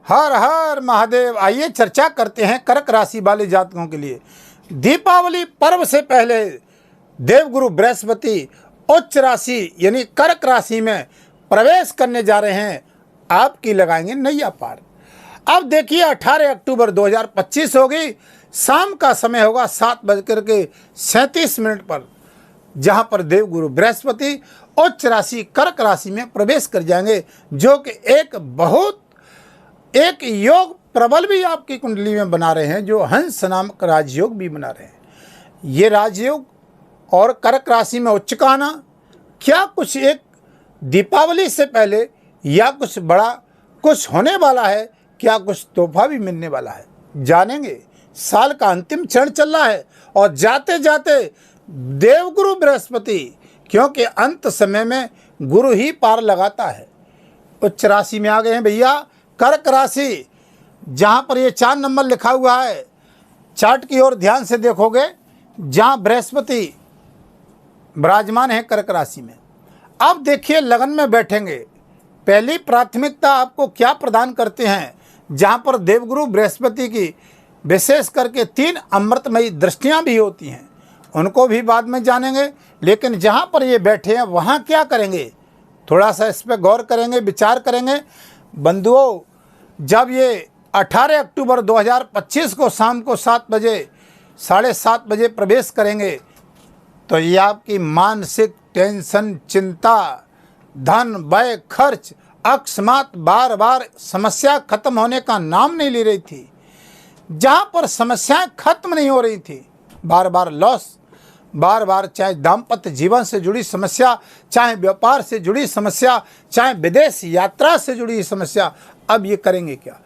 हर हर महादेव। आइए चर्चा करते हैं कर्क राशि वाले जातकों के लिए। दीपावली पर्व से पहले देवगुरु बृहस्पति उच्च राशि यानी कर्क राशि में प्रवेश करने जा रहे हैं। आपकी लगाएंगे नैया पार। अब देखिए 18 अक्टूबर 2025 होगी, शाम का समय होगा 7:37 पर, जहां पर देवगुरु बृहस्पति उच्च राशि कर्क राशि में प्रवेश कर जाएंगे, जो कि एक योग प्रबल भी आपकी कुंडली में बना रहे हैं, जो हंस नामक राजयोग भी बना रहे हैं। ये राजयोग और कर्क राशि में उच्च का आना क्या कुछ एक दीपावली से पहले या कुछ बड़ा कुछ होने वाला है, क्या कुछ तोहफा भी मिलने वाला है, जानेंगे। साल का अंतिम चरण चल रहा है और जाते जाते देवगुरु बृहस्पति, क्योंकि अंत समय में गुरु ही पार लगाता है, उच्च राशि में आ गए हैं भैया। कर्क राशि जहाँ पर ये 4 नंबर लिखा हुआ है, चार्ट की ओर ध्यान से देखोगे, जहाँ बृहस्पति विराजमान है कर्क राशि में। अब देखिए लगन में बैठेंगे, पहली प्राथमिकता आपको क्या प्रदान करते हैं, जहाँ पर देवगुरु बृहस्पति की विशेष करके 3 अमृतमयी दृष्टियाँ भी होती हैं, उनको भी बाद में जानेंगे। लेकिन जहाँ पर ये बैठे हैं वहाँ क्या करेंगे, थोड़ा सा इस पर गौर करेंगे, विचार करेंगे। बंधुओं, जब ये 18 अक्टूबर 2025 को शाम को 7:30 बजे प्रवेश करेंगे, तो ये आपकी मानसिक टेंशन, चिंता, धन व्यय, खर्च, अकस्मात बार बार समस्या खत्म होने का नाम नहीं ले रही थी, जहाँ पर समस्याएं खत्म नहीं हो रही थी, बार बार लॉस, बार बार चाहे दाम्पत्य जीवन से जुड़ी समस्या, चाहे व्यापार से जुड़ी समस्या, चाहे विदेश यात्रा से जुड़ी समस्या, अब ये करेंगे क्या।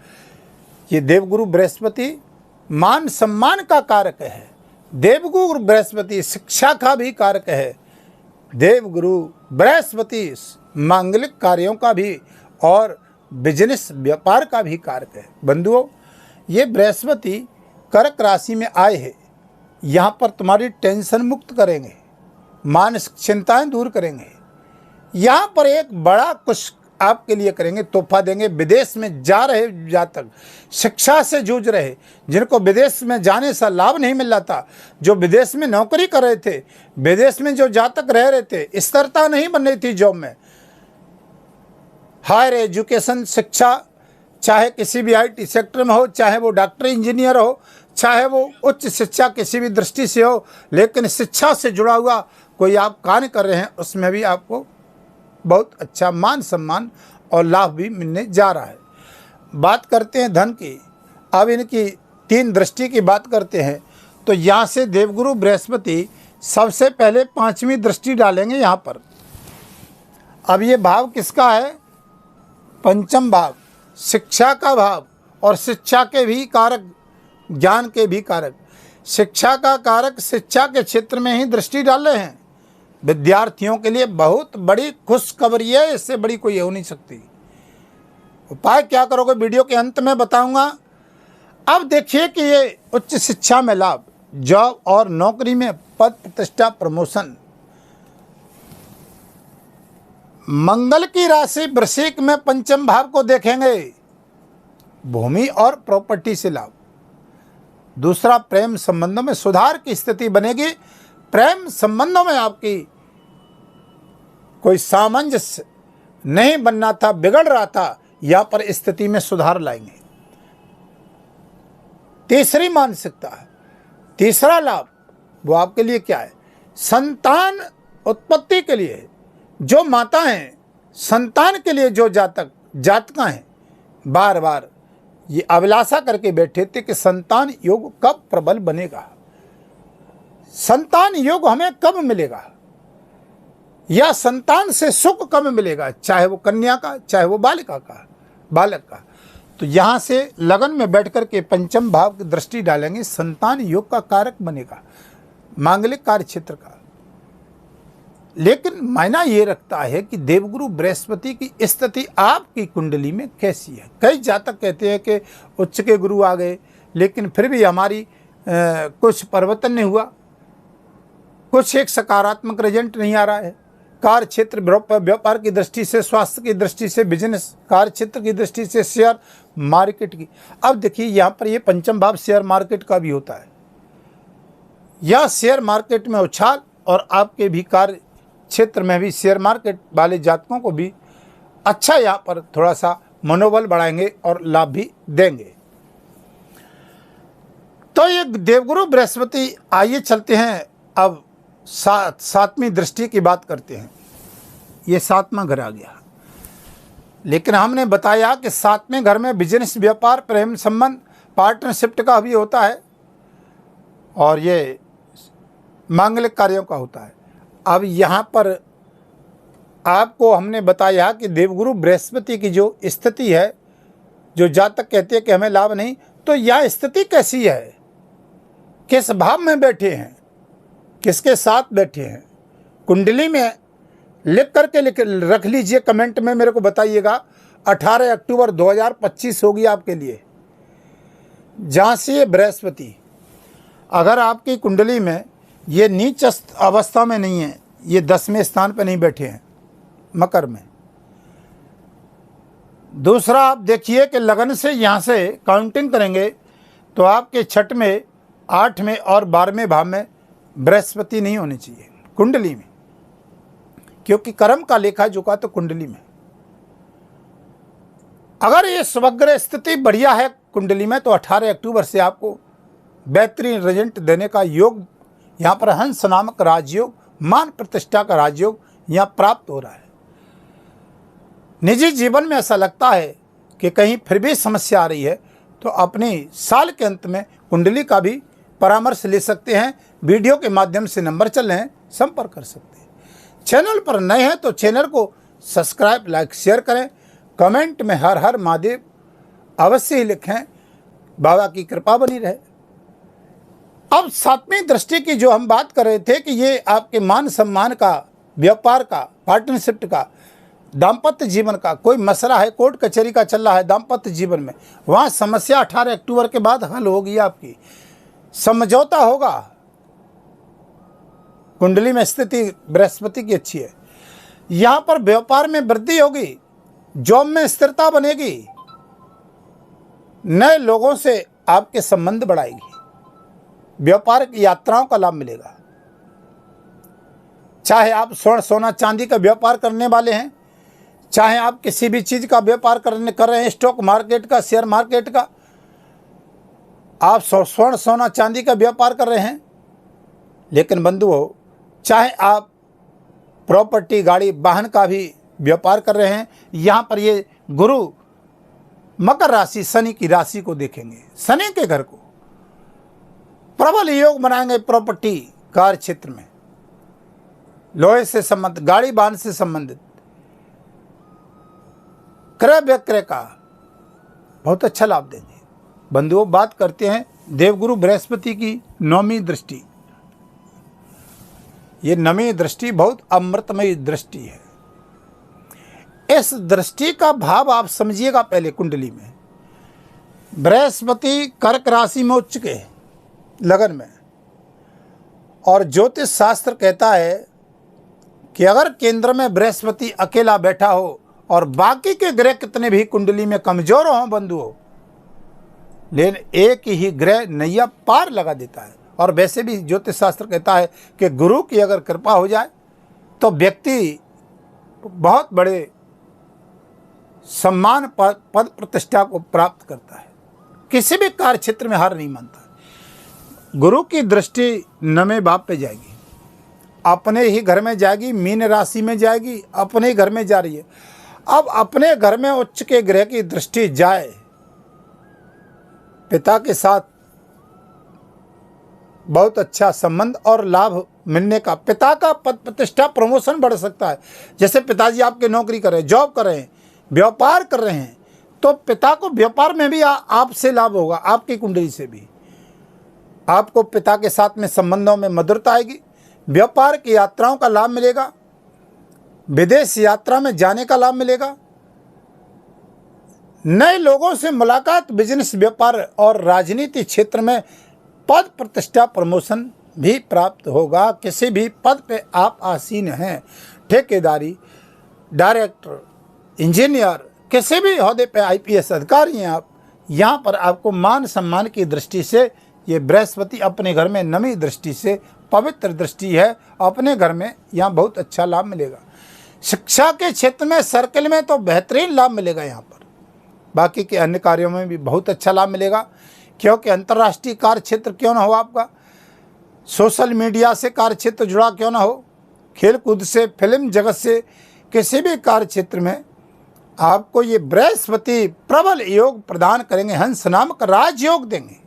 ये देवगुरु बृहस्पति मान सम्मान का कारक है, देवगुरु बृहस्पति शिक्षा का भी कारक है, देवगुरु बृहस्पति मांगलिक कार्यों का भी और बिजनेस व्यापार का भी कारक है। बंधुओं, ये बृहस्पति कर्क राशि में आए हैं, यहाँ पर तुम्हारी टेंशन मुक्त करेंगे, मानसिक चिंताएं दूर करेंगे, यहाँ पर एक बड़ा कुछ आपके लिए करेंगे, तोहफा देंगे। विदेश में जा रहे जातक, शिक्षा से जूझ रहे, जिनको विदेश में जाने से लाभ नहीं मिल रहा था, जो विदेश में नौकरी कर रहे थे, विदेश में जो जातक रह रहे थे, स्थिरता नहीं बन रही थी जॉब में, हायर एजुकेशन शिक्षा, चाहे किसी भी IT सेक्टर में हो, चाहे वो डॉक्टर इंजीनियर हो, चाहे वो उच्च शिक्षा किसी भी दृष्टि से हो, लेकिन शिक्षा से जुड़ा हुआ कोई आप कार्य कर रहे हैं, उसमें भी आपको बहुत अच्छा मान सम्मान और लाभ भी मिलने जा रहा है। बात करते हैं धन की। अब इनकी 3 दृष्टि की बात करते हैं, तो यहाँ से देवगुरु बृहस्पति सबसे पहले 5वीं दृष्टि डालेंगे यहाँ पर। अब ये भाव किसका है, पंचम भाव, शिक्षा का भाव, और शिक्षा के भी कारक, ज्ञान के भी कारक, शिक्षा का कारक शिक्षा के क्षेत्र में ही दृष्टि डाल रहे हैं। विद्यार्थियों के लिए बहुत बड़ी खुशखबरी है, इससे बड़ी कोई हो नहीं सकती। उपाय क्या करोगे वीडियो के अंत में बताऊंगा। अब देखिए कि ये उच्च शिक्षा में लाभ, जॉब और नौकरी में पद प्रतिष्ठा, प्रमोशन। मंगल की राशि वृश्चिक में पंचम भाव को देखेंगे, भूमि और प्रॉपर्टी से लाभ। दूसरा, प्रेम संबंधों में सुधार की स्थिति बनेगी। प्रेम संबंधों में आपकी कोई सामंजस्य नहीं बनना था, बिगड़ रहा था, यहाँ पर स्थिति में सुधार लाएंगे। तीसरी मानसिकता, तीसरा लाभ वो आपके लिए क्या है, संतान उत्पत्ति के लिए। जो माता हैं, संतान के लिए जो जातका हैं, बार बार ये अभिलाषा करके बैठे थे कि संतान योग कब प्रबल बनेगा, संतान योग हमें कब मिलेगा, या संतान से सुख कब मिलेगा, चाहे वो कन्या का, चाहे वो बालक का। तो यहाँ से लगन में बैठ कर के पंचम भाव की दृष्टि डालेंगे, संतान योग का कारक बनेगा, मांगलिक कार्य क्षेत्र का। लेकिन मायना ये रखता है कि देवगुरु बृहस्पति की स्थिति आपकी कुंडली में कैसी है। कई जातक कहते हैं कि उच्च के गुरु आ गए, लेकिन फिर भी हमारी कुछ परिवर्तन नहीं हुआ, कुछ एक सकारात्मक रिजल्ट नहीं आ रहा है। कार्य क्षेत्र व्यापार की दृष्टि से, स्वास्थ्य की दृष्टि से, बिजनेस कार्य क्षेत्र की दृष्टि से, शेयर मार्केट की। अब देखिए यहाँ पर ये पंचम भाव शेयर मार्केट का भी होता है। यह शेयर मार्केट में उछाल और आपके भी कार्य क्षेत्र में भी शेयर मार्केट वाले जातकों को भी अच्छा यहाँ पर थोड़ा सा मनोबल बढ़ाएंगे और लाभ भी देंगे। तो ये देवगुरु बृहस्पति, आइए चलते हैं अब सातवीं दृष्टि की बात करते हैं। ये सातवां घर आ गया, लेकिन हमने बताया कि सातवें घर में बिजनेस, व्यापार, प्रेम संबंध, पार्टनरशिप का भी होता है और ये मांगलिक कार्यों का होता है। अब यहाँ पर आपको हमने बताया कि देवगुरु बृहस्पति की जो स्थिति है, जो जातक कहते हैं कि हमें लाभ नहीं, तो यह स्थिति कैसी है, किस भाव में बैठे हैं, किसके साथ बैठे हैं, कुंडली में लिख करके रख लीजिए, कमेंट में मेरे को बताइएगा। 18 अक्टूबर 2025 होगी आपके लिए। जहाँ से ये बृहस्पति, अगर आपकी कुंडली में ये नीच अवस्था में नहीं है, ये 10वें स्थान पर नहीं बैठे हैं मकर में। दूसरा आप देखिए कि लगन से यहाँ से काउंटिंग करेंगे तो आपके 6 में, 8 में और 12वें भाव में बृहस्पति नहीं होने चाहिए कुंडली में, क्योंकि कर्म का लेखा जोखा तो कुंडली में। अगर ये स्वग्रह स्थिति बढ़िया है कुंडली में तो 18 अक्टूबर से आपको बेहतरीन रिजल्ट देने का योग, यहाँ पर हंस नामक राजयोग, मान प्रतिष्ठा का राजयोग यहाँ प्राप्त हो रहा है। निजी जीवन में ऐसा लगता है कि कहीं फिर भी समस्या आ रही है तो अपनी साल के अंत में कुंडली का भी परामर्श ले सकते हैं। वीडियो के माध्यम से नंबर चल रहे हैं, संपर्क कर सकते हैं। चैनल पर नए हैं तो चैनल को सब्सक्राइब, लाइक, शेयर करें। कमेंट में हर हर महादेव अवश्य ही लिखें। बाबा की कृपा बनी रहे। अब सातवीं दृष्टि की जो हम बात कर रहे थे कि ये आपके मान सम्मान का, व्यापार का, पार्टनरशिप का, दाम्पत्य जीवन का कोई मसला है, कोर्ट कचहरी का चल रहा है दाम्पत्य जीवन में, वहाँ समस्या 18 अक्टूबर के बाद हल होगी, आपकी समझौता होगा। कुंडली में स्थिति बृहस्पति की अच्छी है। यहाँ पर व्यापार में वृद्धि होगी, जॉब में स्थिरता बनेगी, नए लोगों से आपके संबंध बढ़ाएगी, व्यापारिक यात्राओं का लाभ मिलेगा। चाहे आप स्वर्ण, सोना, चांदी का व्यापार करने वाले हैं, चाहे आप किसी भी चीज़ का व्यापार कर रहे हैं, स्टॉक मार्केट का, शेयर मार्केट का, आप स्वर्ण, सोना, चांदी का व्यापार कर रहे हैं, लेकिन बंधुओं चाहे आप प्रॉपर्टी, गाड़ी, वाहन का भी व्यापार कर रहे हैं, यहाँ पर ये गुरु मकर राशि, शनि की राशि को देखेंगे, शनि के घर को प्रबल योग बनाएंगे। प्रॉपर्टी कार्य क्षेत्र में, लोहे से संबंधित, गाड़ी वाहन से संबंधित, क्रय विक्रय का बहुत अच्छा लाभ देंगे। बंधुओं बात करते हैं देवगुरु बृहस्पति की 9वीं दृष्टि। ये 9वीं दृष्टि बहुत अमृतमयी दृष्टि है। इस दृष्टि का भाव आप समझिएगा। पहले कुंडली में बृहस्पति कर्क राशि में उच्च के लगन में, और ज्योतिष शास्त्र कहता है कि अगर केंद्र में बृहस्पति अकेला बैठा हो और बाकी के ग्रह कितने भी कुंडली में कमजोर हों बंधुओं, लेकिन एक ही ग्रह नैया पार लगा देता है। और वैसे भी ज्योतिष शास्त्र कहता है कि गुरु की अगर कृपा हो जाए तो व्यक्ति बहुत बड़े सम्मान, पद प्रतिष्ठा को प्राप्त करता है, किसी भी कार्य क्षेत्र में हार नहीं मानता। गुरु की दृष्टि 9वें भाव पे जाएगी, अपने ही घर में जाएगी, मीन राशि में जाएगी, अपने ही घर में जा रही है। अब अपने घर में उच्च के ग्रह की दृष्टि जाए, पिता के साथ बहुत अच्छा संबंध और लाभ मिलने का, पिता का पद प्रतिष्ठा, प्रमोशन बढ़ सकता है। जैसे पिताजी आपके नौकरी कर रहे हैं, जॉब कर रहे हैं, व्यापार कर रहे हैं, तो पिता को व्यापार में भी आपसे लाभ होगा, आपकी कुंडली से भी आपको पिता के साथ में संबंधों में मधुरता आएगी, व्यापार की यात्राओं का लाभ मिलेगा, विदेश यात्रा में जाने का लाभ मिलेगा, नए लोगों से मुलाकात, बिजनेस, व्यापार और राजनीति क्षेत्र में पद प्रतिष्ठा, प्रमोशन भी प्राप्त होगा। किसी भी पद पे आप आसीन हैं, ठेकेदारी, डायरेक्टर, इंजीनियर, किसी भी ओहदे पे IPS अधिकारी हैं आप, यहाँ पर आपको मान सम्मान की दृष्टि से ये बृहस्पति अपने घर में नमी दृष्टि से पवित्र दृष्टि है, अपने घर में यहाँ बहुत अच्छा लाभ मिलेगा। शिक्षा के क्षेत्र में सर्कल में तो बेहतरीन लाभ मिलेगा यहाँ पर। बाकी के अन्य कार्यों में भी बहुत अच्छा लाभ मिलेगा, क्योंकि अंतर्राष्ट्रीय कार्य क्षेत्र क्यों ना हो आपका, सोशल मीडिया से कार्य क्षेत्र जुड़ा क्यों ना हो, खेल कूद से, फिल्म जगत से, किसी भी कार्य क्षेत्र में आपको ये बृहस्पति प्रबल योग प्रदान करेंगे, हंस नामक राजयोग देंगे।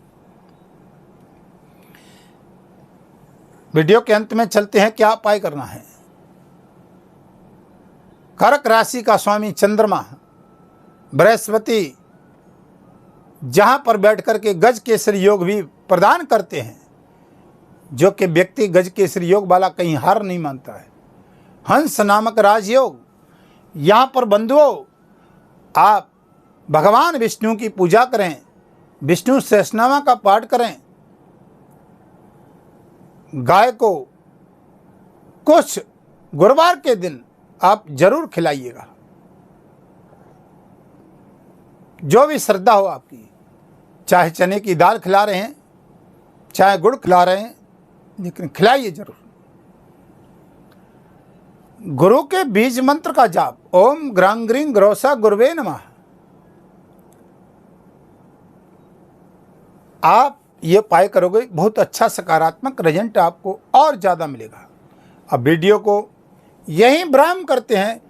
वीडियो के अंत में चलते हैं, क्या उपाय करना है। कर्क राशि का स्वामी चंद्रमा बृहस्पति जहां पर बैठ कर के गज केसरी योग भी प्रदान करते हैं, जो कि व्यक्ति गज केसरी योग वाला कहीं हार नहीं मानता है। हंस नामक राजयोग, यहाँ पर बंधुओं आप भगवान विष्णु की पूजा करें, विष्णु सहस्रनाम का पाठ करें, गाय को कुछ गुरुवार के दिन आप जरूर खिलाइएगा, जो भी श्रद्धा हो आपकी, चाहे चने की दाल खिला रहे हैं, चाहे गुड़ खिला रहे हैं, लेकिन खिलाइए जरूर। गुरु के बीज मंत्र का जाप, ओम ग्रांग ग्रीं ग्रोसा गुरुवे नमः, आप ये उपाय करोगे, बहुत अच्छा सकारात्मक रिजल्ट आपको और ज़्यादा मिलेगा। अब वीडियो को यहीं विराम करते हैं,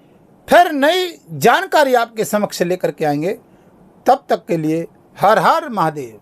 फिर नई जानकारी आपके समक्ष लेकर के आएंगे। तब तक के लिए हर हर महादेव।